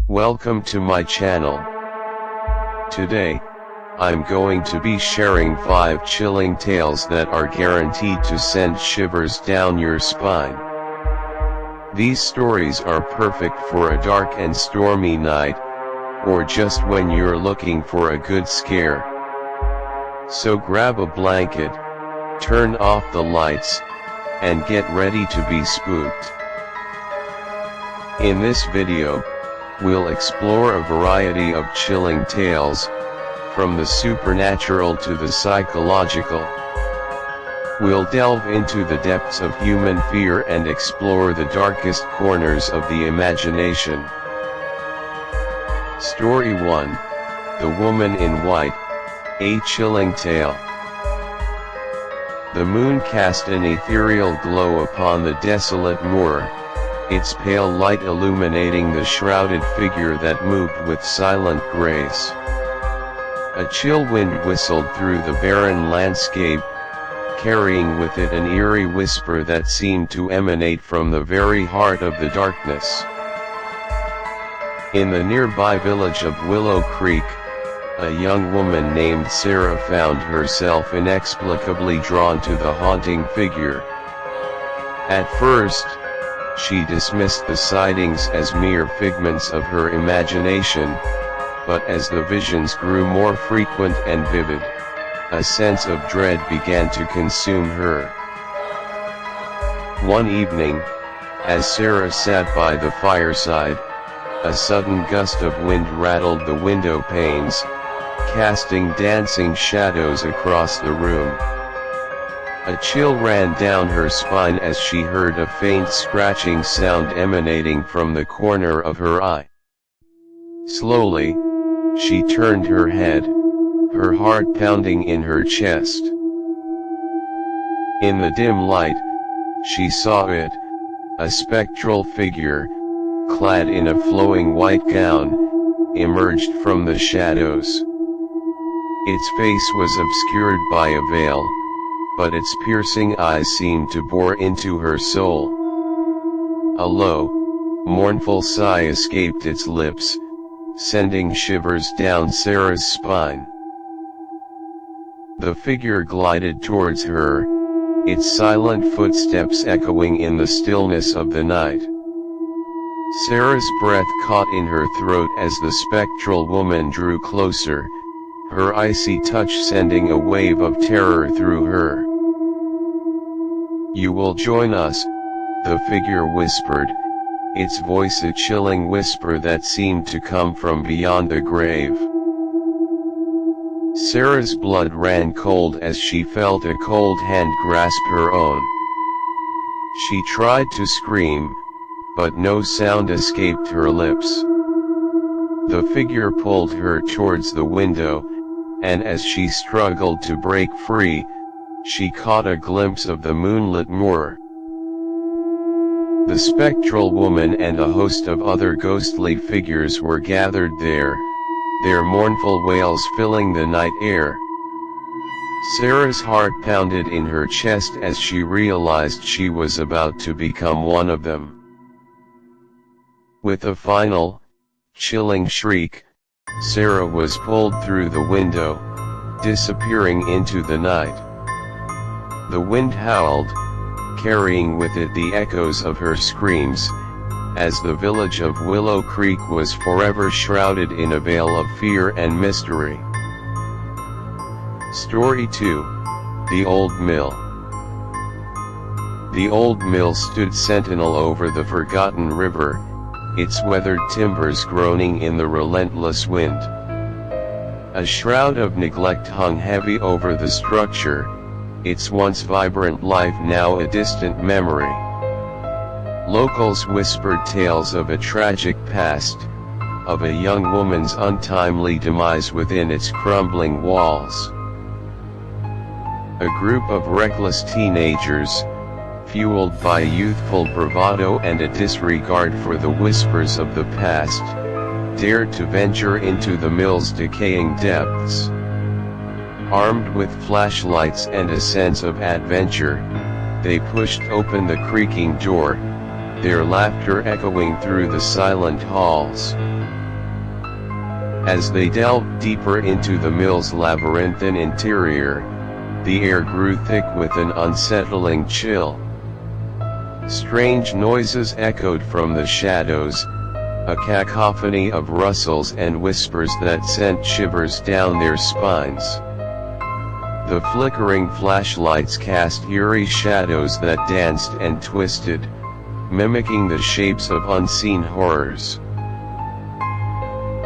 Welcome to my channel. Today, I'm going to be sharing 5 chilling tales that are guaranteed to send shivers down your spine. These stories are perfect for a dark and stormy night, or just when you're looking for a good scare. So grab a blanket, turn off the lights, and get ready to be spooked. In this video, we'll explore a variety of chilling tales, from the supernatural to the psychological. We'll delve into the depths of human fear and explore the darkest corners of the imagination. Story 1, The Woman in White, a chilling tale. The moon cast an ethereal glow upon the desolate moor, its pale light illuminating the shrouded figure that moved with silent grace. A chill wind whistled through the barren landscape, carrying with it an eerie whisper that seemed to emanate from the very heart of the darkness. In the nearby village of Willow Creek, a young woman named Sarah found herself inexplicably drawn to the haunting figure. At first, she dismissed the sightings as mere figments of her imagination, but as the visions grew more frequent and vivid, a sense of dread began to consume her. One evening, as Sarah sat by the fireside, a sudden gust of wind rattled the window panes, casting dancing shadows across the room. A chill ran down her spine as she heard a faint scratching sound emanating from the corner of her eye. Slowly, she turned her head, her heart pounding in her chest. In the dim light, she saw it, a spectral figure, clad in a flowing white gown, emerged from the shadows. Its face was obscured by a veil, but its piercing eyes seemed to bore into her soul. A low, mournful sigh escaped its lips, sending shivers down Sarah's spine. The figure glided towards her, its silent footsteps echoing in the stillness of the night. Sarah's breath caught in her throat as the spectral woman drew closer, her icy touch sending a wave of terror through her. "You will join us," the figure whispered, its voice a chilling whisper that seemed to come from beyond the grave. Sarah's blood ran cold as she felt a cold hand grasp her own. She tried to scream, but no sound escaped her lips. The figure pulled her towards the window, and as she struggled to break free, she caught a glimpse of the moonlit moor. The spectral woman and a host of other ghostly figures were gathered there, their mournful wails filling the night air. Sarah's heart pounded in her chest as she realized she was about to become one of them. With a final, chilling shriek, Sarah was pulled through the window, disappearing into the night. The wind howled, carrying with it the echoes of her screams, as the village of Willow Creek was forever shrouded in a veil of fear and mystery. Story 2, The Old Mill. The old mill stood sentinel over the forgotten river, its weathered timbers groaning in the relentless wind. A shroud of neglect hung heavy over the structure, its once vibrant life now a distant memory. Locals whispered tales of a tragic past, of a young woman's untimely demise within its crumbling walls. A group of reckless teenagers, fueled by youthful bravado and a disregard for the whispers of the past, dared to venture into the mill's decaying depths. Armed with flashlights and a sense of adventure, they pushed open the creaking door, their laughter echoing through the silent halls. As they delved deeper into the mill's labyrinthine interior, the air grew thick with an unsettling chill. Strange noises echoed from the shadows, a cacophony of rustles and whispers that sent shivers down their spines. The flickering flashlights cast eerie shadows that danced and twisted, mimicking the shapes of unseen horrors.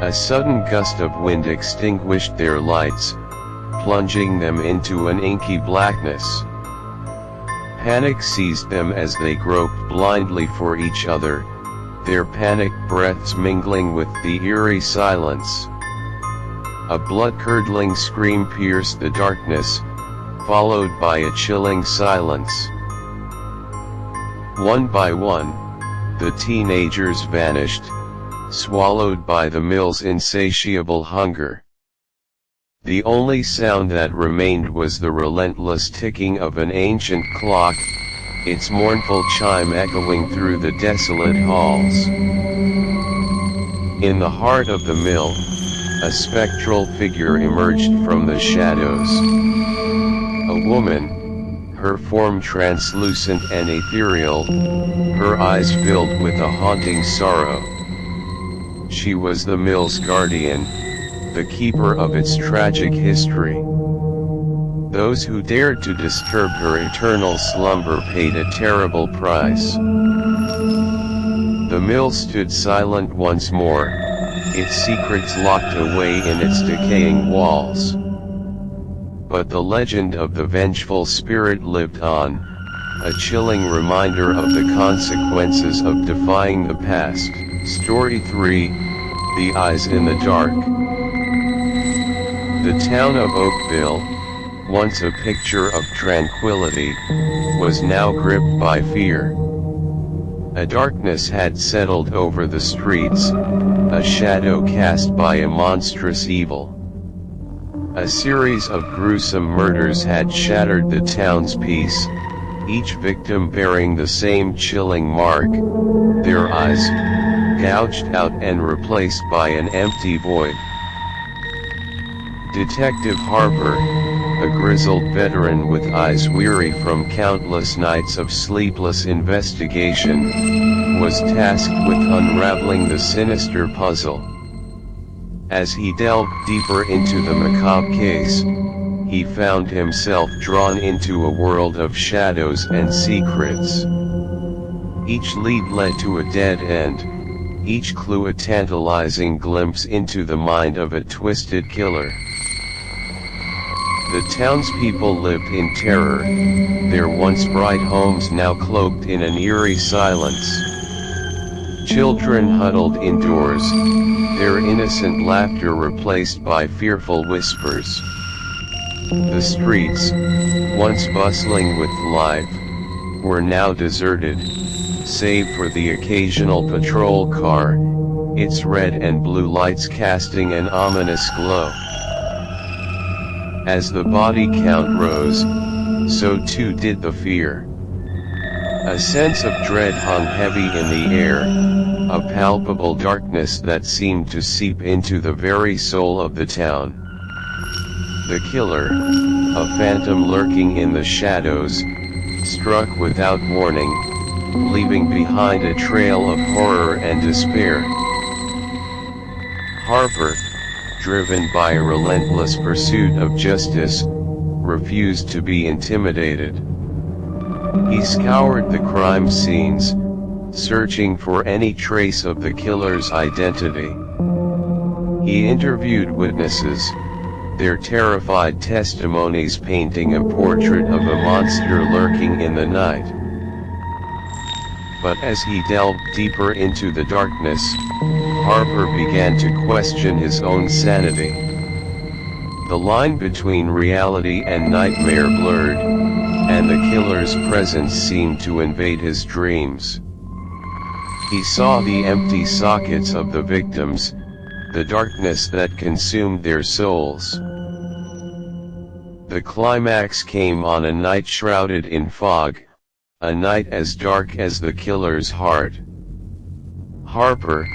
A sudden gust of wind extinguished their lights, plunging them into an inky blackness. Panic seized them as they groped blindly for each other, their panicked breaths mingling with the eerie silence. A blood-curdling scream pierced the darkness, followed by a chilling silence. One by one, the teenagers vanished, swallowed by the mill's insatiable hunger. The only sound that remained was the relentless ticking of an ancient clock, its mournful chime echoing through the desolate halls. In the heart of the mill, a spectral figure emerged from the shadows. A woman, her form translucent and ethereal, her eyes filled with a haunting sorrow. She was the mill's guardian, the keeper of its tragic history. Those who dared to disturb her eternal slumber paid a terrible price. The mill stood silent once more, its secrets locked away in its decaying walls. But the legend of the vengeful spirit lived on, a chilling reminder of the consequences of defying the past. Story 3, The Eyes in the Dark. The town of Oakville, once a picture of tranquility, was now gripped by fear. A darkness had settled over the streets, a shadow cast by a monstrous evil. A series of gruesome murders had shattered the town's peace, each victim bearing the same chilling mark, their eyes gouged out and replaced by an empty void. Detective Harper, a grizzled veteran with eyes weary from countless nights of sleepless investigation, was tasked with unraveling the sinister puzzle. As he delved deeper into the macabre case, he found himself drawn into a world of shadows and secrets. Each lead led to a dead end, each clue a tantalizing glimpse into the mind of a twisted killer. The townspeople lived in terror, their once bright homes now cloaked in an eerie silence. Children huddled indoors, their innocent laughter replaced by fearful whispers. The streets, once bustling with life, were now deserted, save for the occasional patrol car, its red and blue lights casting an ominous glow. As the body count rose, so too did the fear. A sense of dread hung heavy in the air, a palpable darkness that seemed to seep into the very soul of the town. The killer, a phantom lurking in the shadows, struck without warning, leaving behind a trail of horror and despair. Harper, driven by a relentless pursuit of justice, refused to be intimidated. He scoured the crime scenes, searching for any trace of the killer's identity. He interviewed witnesses, their terrified testimonies painting a portrait of a monster lurking in the night. But as he delved deeper into the darkness, Harper began to question his own sanity. The line between reality and nightmare blurred, and the killer's presence seemed to invade his dreams. He saw the empty sockets of the victims, the darkness that consumed their souls. The climax came on a night shrouded in fog, a night as dark as the killer's heart. Harper,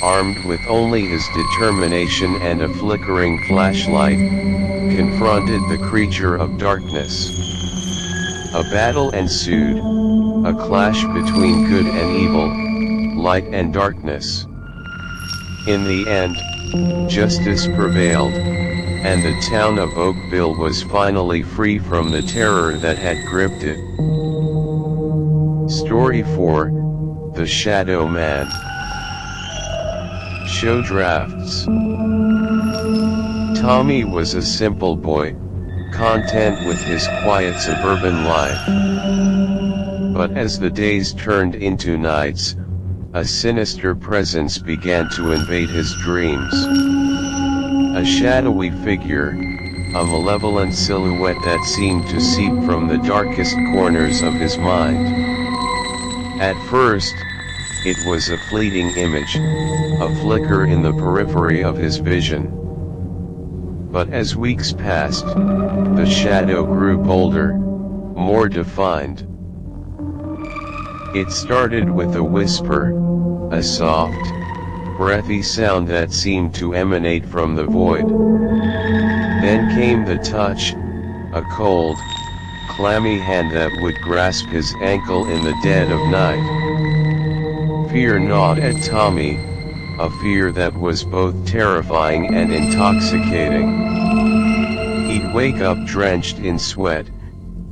armed with only his determination and a flickering flashlight, confronted the creature of darkness. A battle ensued, a clash between good and evil, light and darkness. In the end, justice prevailed, and the town of Oakville was finally free from the terror that had gripped it. Story 4, The Shadow Man. Show drafts. Tommy was a simple boy, content with his quiet suburban life. But as the days turned into nights, a sinister presence began to invade his dreams. A shadowy figure, a malevolent silhouette that seemed to seep from the darkest corners of his mind. At first, it was a fleeting image, a flicker in the periphery of his vision. But as weeks passed, the shadow grew bolder, more defined. It started with a whisper, a soft, breathy sound that seemed to emanate from the void. Then came the touch, a cold, clammy hand that would grasp his ankle in the dead of night. Fear gnawed at Tommy, a fear that was both terrifying and intoxicating. He'd wake up drenched in sweat,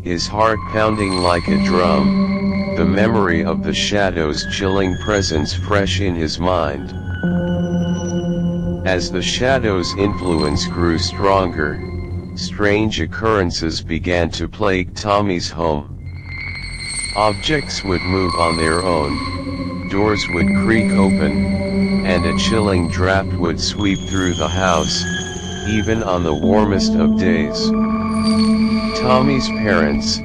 his heart pounding like a drum, the memory of the shadow's chilling presence fresh in his mind. As the shadow's influence grew stronger, strange occurrences began to plague Tommy's home. Objects would move on their own, doors would creak open, and a chilling draft would sweep through the house, even on the warmest of days. Tommy's parents,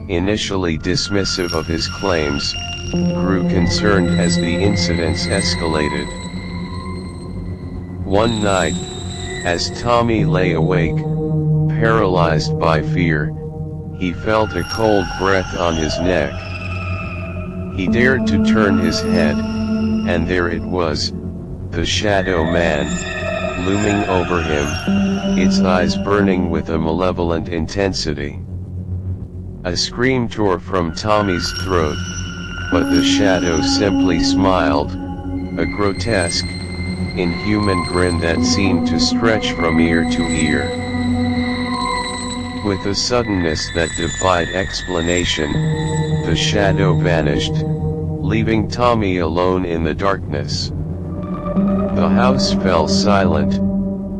initially dismissive of his claims, grew concerned as the incidents escalated. One night, as Tommy lay awake, paralyzed by fear, he felt a cold breath on his neck. He dared to turn his head, and there it was, the Shadow Man, looming over him, its eyes burning with a malevolent intensity. A scream tore from Tommy's throat, but the shadow simply smiled, a grotesque, inhuman grin that seemed to stretch from ear to ear. With a suddenness that defied explanation, the shadow vanished, leaving Tommy alone in the darkness. The house fell silent,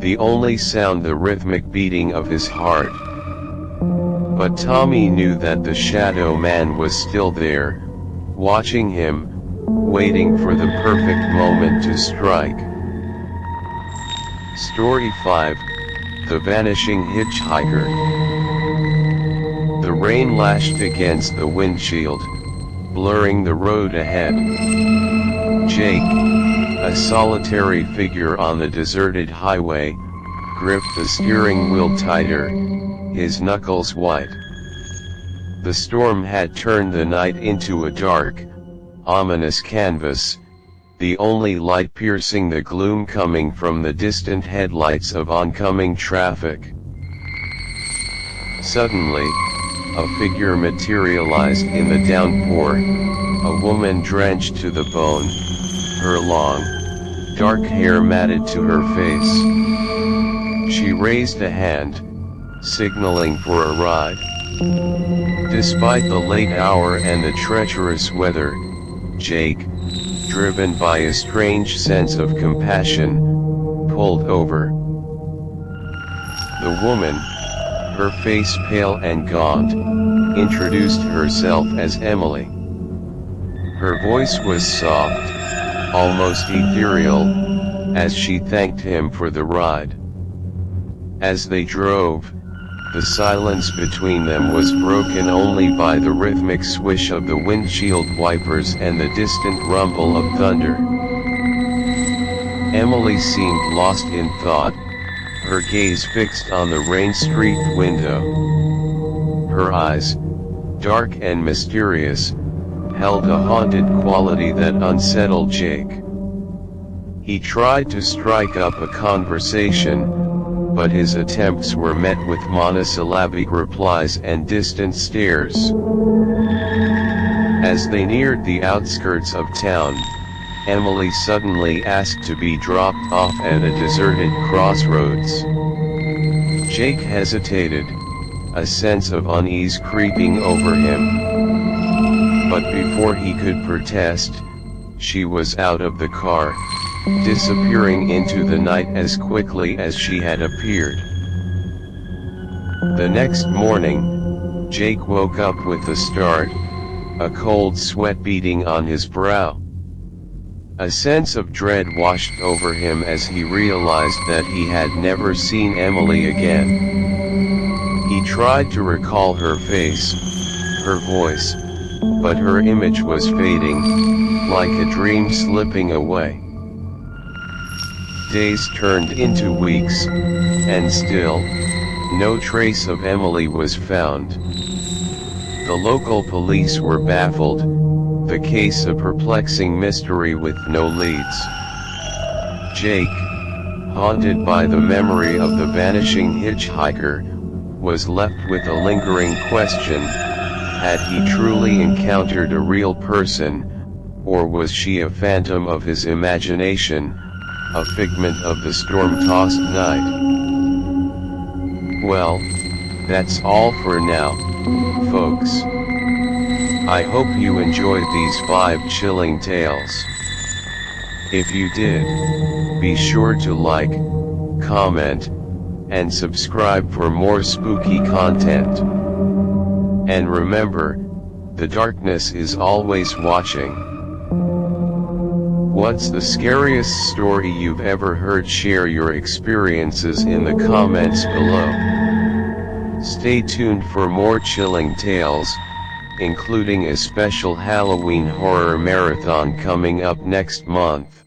the only sound the rhythmic beating of his heart. But Tommy knew that the Shadow Man was still there, watching him, waiting for the perfect moment to strike. Story 5, The Vanishing Hitchhiker. The rain lashed against the windshield, blurring the road ahead. Jake, a solitary figure on the deserted highway, gripped the steering wheel tighter, his knuckles white. The storm had turned the night into a dark, ominous canvas, the only light piercing the gloom coming from the distant headlights of oncoming traffic. Suddenly, a figure materialized in the downpour, a woman drenched to the bone, her long, dark hair matted to her face. She raised a hand, signaling for a ride. Despite the late hour and the treacherous weather, Jake, driven by a strange sense of compassion, pulled over. The woman, her face pale and gaunt, introduced herself as Emily. Her voice was soft, almost ethereal, as she thanked him for the ride. As they drove, the silence between them was broken only by the rhythmic swish of the windshield wipers and the distant rumble of thunder. Emily seemed lost in thought, her gaze fixed on the rain-streaked window. Her eyes, dark and mysterious, held a haunted quality that unsettled Jake. He tried to strike up a conversation, but his attempts were met with monosyllabic replies and distant stares. As they neared the outskirts of town, Emily suddenly asked to be dropped off at a deserted crossroads. Jake hesitated, a sense of unease creeping over him. But before he could protest, she was out of the car, disappearing into the night as quickly as she had appeared. The next morning, Jake woke up with a start, a cold sweat beading on his brow. A sense of dread washed over him as he realized that he had never seen Emily again. He tried to recall her face, her voice, but her image was fading, like a dream slipping away. Days turned into weeks, and still, no trace of Emily was found. The local police were baffled, the case a perplexing mystery with no leads. Jake, haunted by the memory of the vanishing hitchhiker, was left with a lingering question: had he truly encountered a real person, or was she a phantom of his imagination, a figment of the storm-tossed night? Well, that's all for now, folks. I hope you enjoyed these 5 chilling tales. If you did, be sure to like, comment, and subscribe for more spooky content. And remember, the darkness is always watching. What's the scariest story you've ever heard? Share your experiences in the comments below. Stay tuned for more chilling tales, including a special Halloween horror marathon coming up next month.